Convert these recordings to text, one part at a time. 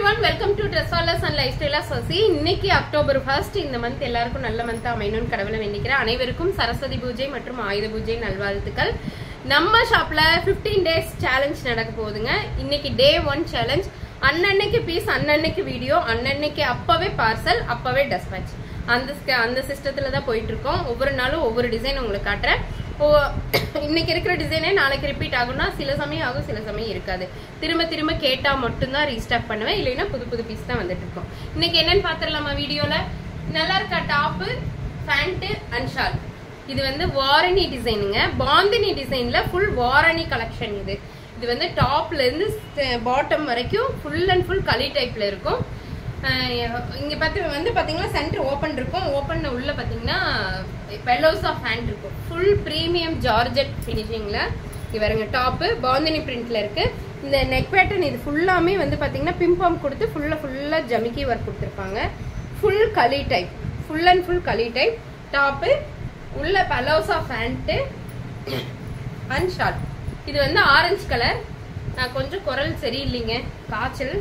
everyone, welcome to Dresswallers and Lifestyle Sasi. இன்னைக்கு October 1 இந்த month எல்லாருக்கும் நல்ல மந்த் அமையணும்னு கடவுளை வேண்டிக்கிறேன். அனைவருக்கும் சரஸ்வதி பூஜை மற்றும் ஆயுத பூஜை நல்வாழ்த்துக்கள். நம்ம ஷாப்ல 15 டேஸ் சேலஞ்ச் நடக்க போகுதுங்க. இன்னைக்கு டே 1 சேலஞ்ச். அன்னன்னைக்கு பீஸ், அன்னன்னைக்கு வீடியோ, அன்னன்னைக்கு அப்பவே பார்சல், அப்பவே டிஸ்பேட்ச். அந்த சிஸ்டத்துல தான் போயிட்டு இருக்கோம். ஒவ்வொரு நாளும் ஒவ்வொரு டிசைன் உங்களுக்கு காட்டுறேன். இன்னைக்கு இருக்கிற டிசைனே நாளைக்கு ரிப்பீட் ஆகும்னா சில சமயம் ஆகும், சில சமயம் இருக்காது. திரும்ப திரும்ப கேட்டா மட்டும்தான் ரீஸ்டாக் பண்ணுவேன், இல்லைன்னா புது புது பீஸ் தான் வந்துட்டு இருக்கோம். இன்னைக்கு என்னன்னு பாத்துடலாமா வீடியோல? நல்லா இருக்கா டாப்பு, பேண்ட் அண்ட் ஷால். இது வந்து வாரணி டிசைனுங்க. பாந்தினி டிசைன்ல ஃபுல் வாரணி கலெக்ஷன். இது வந்து டாப்ல இருந்து பாட்டம் வரைக்கும் ஃபுல் அண்ட் ஃபுல் களி டைப்ல இருக்கும். இங்க வந்து பாத்தீங்கன்னா சென்டர் ஓபன் இருக்கும். ஓபன் உள்ள பாத்தீங்கன்னா பெல்லோஸ் ஆஃப் ஹேண்ட் இருக்கும். ஃபுல் பிரீமியம் ஜார்ஜெட் பினிஷிங்ல இவருங்க. டாப்பு பாந்தினி பிரிண்ட்ல இருக்கு. இந்த நெக் பேட்டர்ன் இது ஃபுல்லாமே வந்து பாத்தீங்கன்னா பிம்பாம் கொடுத்து ஃபுல்லா ஜமிக்கி ஒர்க் கொடுத்துருப்பாங்க. ஃபுல் களி டைப், ஃபுல் அண்ட் ஃபுல் களி டைப். டாப்பு உள்ள bellows of hand and short. இது வந்து ஆரஞ்சு கலர். நான் கொஞ்சம் குரல் சரியில்லைங்க, காய்ச்சல்,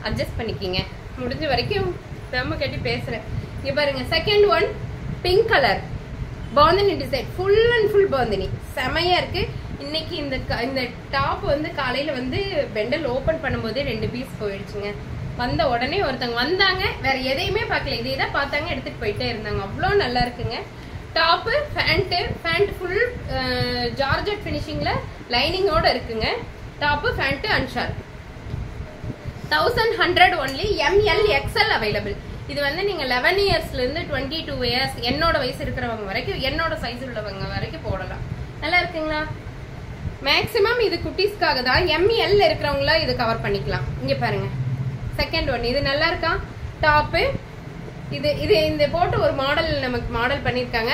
அட்ஜஸ்ட் பண்ணிக்கிங்க. முடிஞ்ச வரைக்கும் நம்ம கட்டி பேசுறேன். இங்க பாருங்க, second one pink colour bandhani design. Full and full bandhani செமையா இருக்கு. இன்னைக்கு இந்த டாப் வந்து காலையில வந்து பெண்டல் ஓபன் பண்ணும்போதே 2 பீஸ் போயிடுச்சுங்க. வந்த உடனே ஒருத்தவங்க வந்தாங்க, வேற எதையுமே பார்க்கல, இதே தான் பார்த்தாங்க, எடுத்துட்டு போயிட்டே இருந்தாங்க. அவ்வளோ நல்லா இருக்குங்க. டாப்பு பேண்ட் ஃபுல் ஜார்ஜெட் பினிஷிங்ல லைனிங்கோட இருக்குங்க. Top pant and short. 1100 only. ML XL available. இது வந்து நீங்க 11 இயர்ஸ்ல இருந்து 22 இயர்ஸ் என்னோட வயசு இருக்கிறவங்க வரைக்கும், என்னோட சைஸ் உள்ளவங்க வரைக்கும் போடலாம். நல்லா இருக்குங்களா? மேக்ஸிமம் இது குட்டீஸ்க்காக தான். ML இருக்கிறவங்கள இது கவர் பண்ணிக்கலாம். இங்க பாருங்க, செகண்ட் ஒன். இது நல்லா இருக்கா? டாப்பு இது இந்த போட்டு ஒரு மாடல் நமக்கு மாடல் பண்ணிருக்காங்க.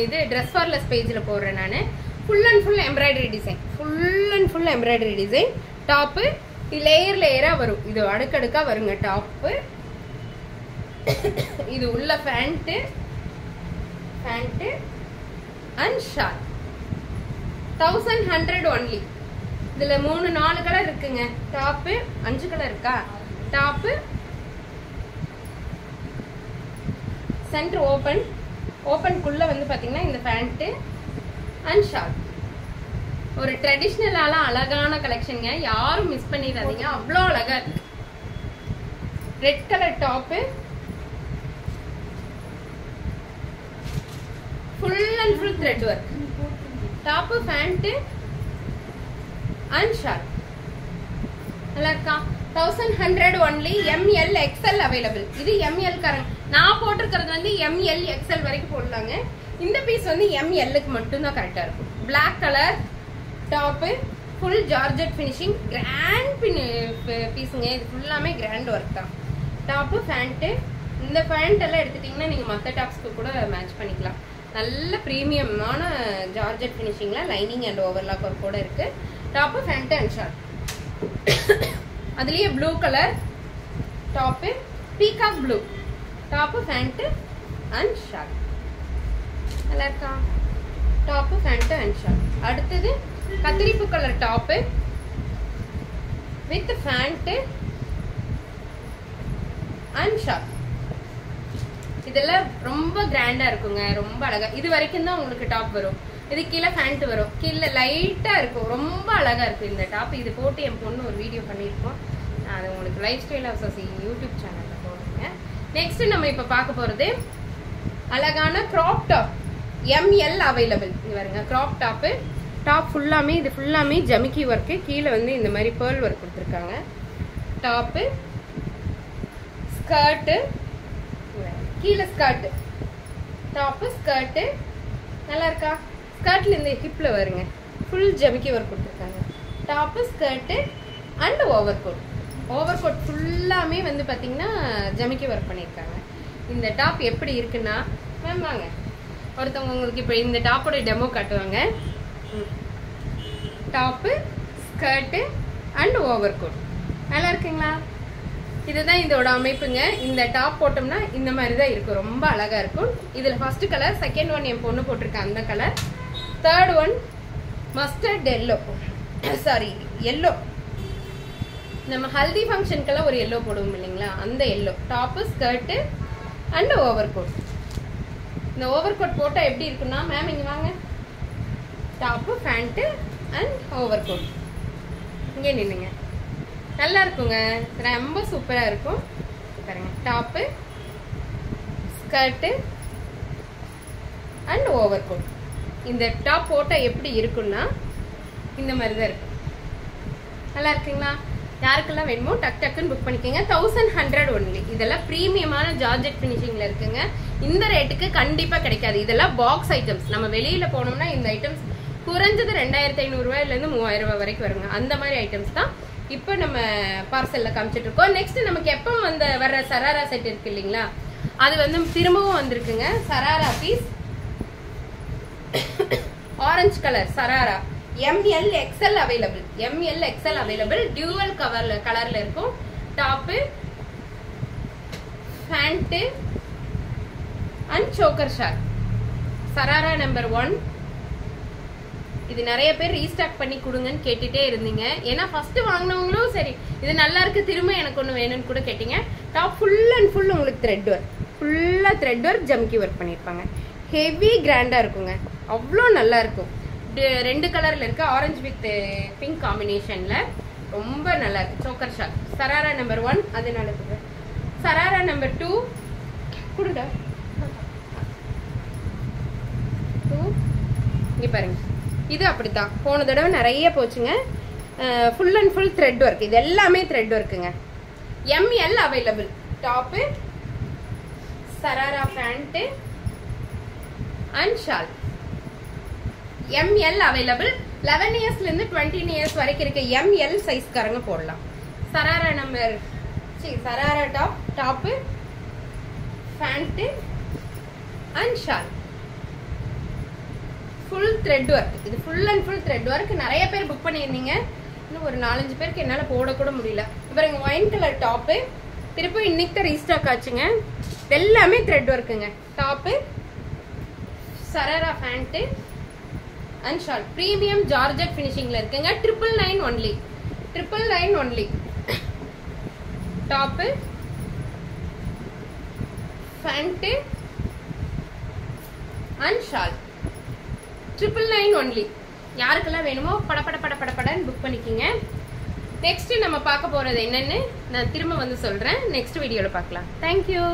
இது Dresswallers பேஜ்ல போடுறேன் நானு. Full and full embroidery design, full and full embroidery design. Top லேயரா வரும், இது அடுக்கடுக்கா வருங்க. டாப்பு இது உள்ள பேண்ட் அண்ட் ஷால். 1100 only. இதுல 3-4 கலர் இருக்குங்க. டாப்பு 5 கலர் இருக்கா? டாப்பு சென்டர் ஓபன்குள்ள வந்து பாத்தீங்கன்னா இந்த பேண்ட் அண்ட் ஷால். ஒரு ட்ரெடிஷ்னலால அழகான கலெக்ஷனுங்க, யாரும் மிஸ் பண்ணிடாதீங்க. அவ்வளோ அழகா இருக்கு. Red colour top, full and full thread work. Top pant and short. நல்லா இருக்கா? 1100 only. ML XL available. இது ML காரங்க. நான் போட்டிருக்கிறது வந்து ML XL வரைக்கும் போடலாங்க. இந்த பீஸ் வந்து MLக்கு மட்டும்தான் கரெக்டா இருக்கும். Black colour top, full georgette finishing, grand பீஸுங்க. இது ஃபுல்லாமே கிராண்ட் ஒர்க் தான். Top pant. இந்த பேண்ட் எல்லாம் எடுத்துட்டீங்கன்னா நீங்க மற்ற டாப்ஸ்க்கு கூட மேட்ச் பண்ணிக்கலாம். நல்ல பிரீமியமான ஜார்ஜெட் பினிஷிங்ல லைனிங் அண்ட் ஓவர்லாக் ஒர்க் கூட இருக்கு. Top pant and short. அதுலயே blue colour top, peacock blue. Top pant and short. நல்லா இருக்கா? Top pant and short. அடுத்தது கத்திரிப்பு colour top with pant and short. இதெல்லாம் ரொம்ப கிராண்டா இருக்குங்க, ரொம்ப அழகா. இது வரைக்கும் தான் உங்களுக்கு டாப் வரும். இது கீழே பேண்ட் வரும், கீழே லைட்டா இருக்கும். ரொம்ப அழகா இருக்கும் இந்த டாப். இது போட்டு என் பொண்ணு ஒரு வீடியோ பண்ணிருக்கோம். அது உங்களுக்கு லைஃப்ஸ்டைல் ஆஃப் சசி யூடியூப் சேனல்ல போடுங்க. நெக்ஸ்ட் நம்ம இப்ப பார்க்க போறது அழகான கிராப் டாப். ML available. இது பாருங்க, கிராப் டாப்பு. டாப் ஃபுல்லாமே இது ஃபுல்லாமே ஜமிக்கி ஒர்க்கு. கீழே வந்து இந்த மாதிரி பேர்ல் ஒர்க் கொடுத்துருக்காங்க. டாப்பு ஸ்கர்ட்டு, கீழே ஸ்கர்ட்டு, டாப்பு ஸ்கர்ட்டு. நல்லா இருக்கா? ஸ்கர்ட்ல இந்த ஹிப்ல வருங்க, ஃபுல் ஜமிக்கி ஒர்க் கொடுத்துருக்காங்க. Top skirt and over coat ஃபுல்லாமே வந்து பாத்தீங்கன்னா ஜமிக்கி ஒர்க் பண்ணியிருக்காங்க. இந்த டாப் எப்படி இருக்குன்னா, மேம் வாங்க, ஒருத்தவங்க உங்களுக்கு இப்போ இந்த டாப்போட டெமோ காட்டுவாங்க. Top skirt and over coat. நல்லா இருக்குங்களா? இதுதான் இதோட அமைப்புங்க. இந்த டாப் போட்டோம்னா இந்த மாதிரி தான் இருக்கும், ரொம்ப அழகா இருக்கும். இதுல ஃபர்ஸ்ட் கலர், செகண்ட் ஒன் என் பொண்ணு போட்டிருக்க அந்த colour, third one mustard yellow, sorry yellow. நம்ம ஹல்தி ஃபங்க்ஷனுக்கெல்லாம் ஒரு எல்லோ போடுவோம் இல்லைங்களா, அந்த yellow. Top, skirt and over coat. இந்த ஓவர் கோட் போட்டால் எப்படி இருக்குன்னா, மேம் இங்கே வாங்க, top, pant and over coat. இங்கே நின்னுங்க, நல்லா இருக்குங்க, ரொம்ப சூப்பராக இருக்கும் பாருங்க. Top, skirt and over coat. இந்த டாப் போட்டால் எப்படி இருக்குன்னா இந்த மாதிரி தான் இருக்கும். நல்லா இருக்குங்களா? யாருக்கெல்லாம் வேணுமோ டக் டக்குன்னு புக் பண்ணிக்கோங்க. 1100 ஒன்லி. இதெல்லாம் ப்ரீமியமான ஜார்ஜெட் ஃபினிஷிங்ல இருக்குங்க. இந்த ரேட்டுக்கு கண்டிப்பா கிடைக்காது. இதெல்லாம் பாக்ஸ் ஐட்டம்ஸ். நம்ம வெளியில போனோம்னா இந்த ஐட்டம்ஸ் குறைஞ்சது 2500 ரூபாயில இருந்து 3000 ரூபாய் வரைக்கும் வருங்க. அந்த மாதிரி ஐட்டம்ஸ் தான் இப்போ நம்ம பார்சல்ல காமிச்சிட்டு இருக்கோம். நெக்ஸ்ட் நமக்கு எப்போ வர்ற சராரா செட் இருக்கு இல்லைங்களா, அது வந்து திரும்பவும் வந்திருக்குங்க. Sharara piece orange colour sharara ML XL available. ML XL available. Dual கலர்ல இருக்கும். Top, pant and choker short. Sharara number 1. இது நிறைய பேர் ரீஸ்டாக் பண்ணி கொடுங்கன்னு கேட்டுட்டே இருந்தீங்க. ஏன்னா ஃபர்ஸ்ட் வாங்கினவங்களும் சரி இது நல்லா இருக்கு, திரும்ப எனக்கு ஒன்று வேணும்னு கூட கேட்டீங்க. டாப் ஃபுல் அண்ட் ஃபுல் உங்களுக்கு த்ரெட் ஒர்க், ஃபுல்லா த்ரெட் ஒர்க், ஜம்கி ஒர்க் பண்ணியிருப்பாங்க. ஹெவி கிராண்டா இருக்குங்க, அவ்வளோ நல்லா இருக்கும். 2 கலர்ல இருக்கு, ஆரஞ்சு வித் பிங்க் காம்பினேஷன்ல ரொம்ப நல்லா இருக்கு. Choker shawl sharara number 1. அதனால சராரா நம்பர் 2 கொடுங்க. 2 இங்க பாருங்க, இது அப்படித்தான் போன தடவை நிறைய போச்சுங்க. Full and full thread work, இது எல்லாமே த்ரெட் ஒர்க்குங்க. ML available. Top, sharara pant and shawl. ML available. 11 இயர்ஸ்ல இருந்து 20 இயர்ஸ் வரைக்கும் இருக்க ML சைஸ்காரங்க போடலாம். Sharara number sharara top, pant and shawl. Full thread work. இது full and full thread work. நிறைய பேர் புக் பண்ணியிருந்தீங்க. இன்னும் ஒரு 4-5 பேருக்கு என்னால் போடக்கூட முடியல. இப்போ ஒயின் கலர் டாப்பு திருப்பி இன்னைக்கு தான் ரீஸ்டாக் ஆச்சுங்க. எல்லாமே த்ரெட் ஒர்க்குங்க. Top, sharara pant and shawl. Premium georgette ஃபினிஷிங்ல இருக்குங்க. 999 only. 999 only. Top, pant and shawl. 999 only. யாருக்கெல்லாம் வேணுமோ படன்னு புக் பண்ணிக்கிங்க. நெக்ஸ்ட் நம்ம பார்க்க போறது என்னன்னு நான் திரும்ப சொல்றேன். நெக்ஸ்ட் வீடியோல பார்க்கலாம். தேங்க்யூ.